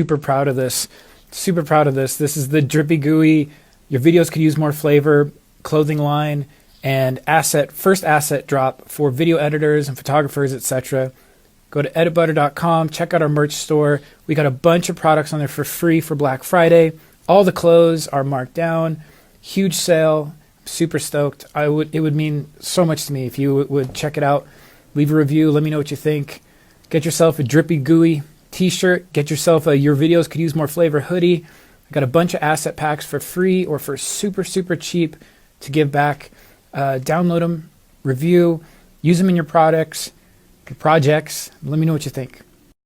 Super proud of this. Super proud of this. This is the Drippy Gooey. Your videos could use more flavor clothing line and first asset drop for video editors and photographers, etc. Go to editbutter.com, check out our merch store. We got a bunch of products on there for free for Black Friday. All the clothes are marked down. Huge sale. Super stoked. It would mean so much to me if you would check it out. Leave a review. Let me know what you think. Get yourself a Drippy Gooey t-shirt. Get yourself a Your Videos Could Use More Flavor hoodie. I got a bunch of asset packs for free or for super, super cheap to give back. Download them, review, use them in your projects. Let me know what you think.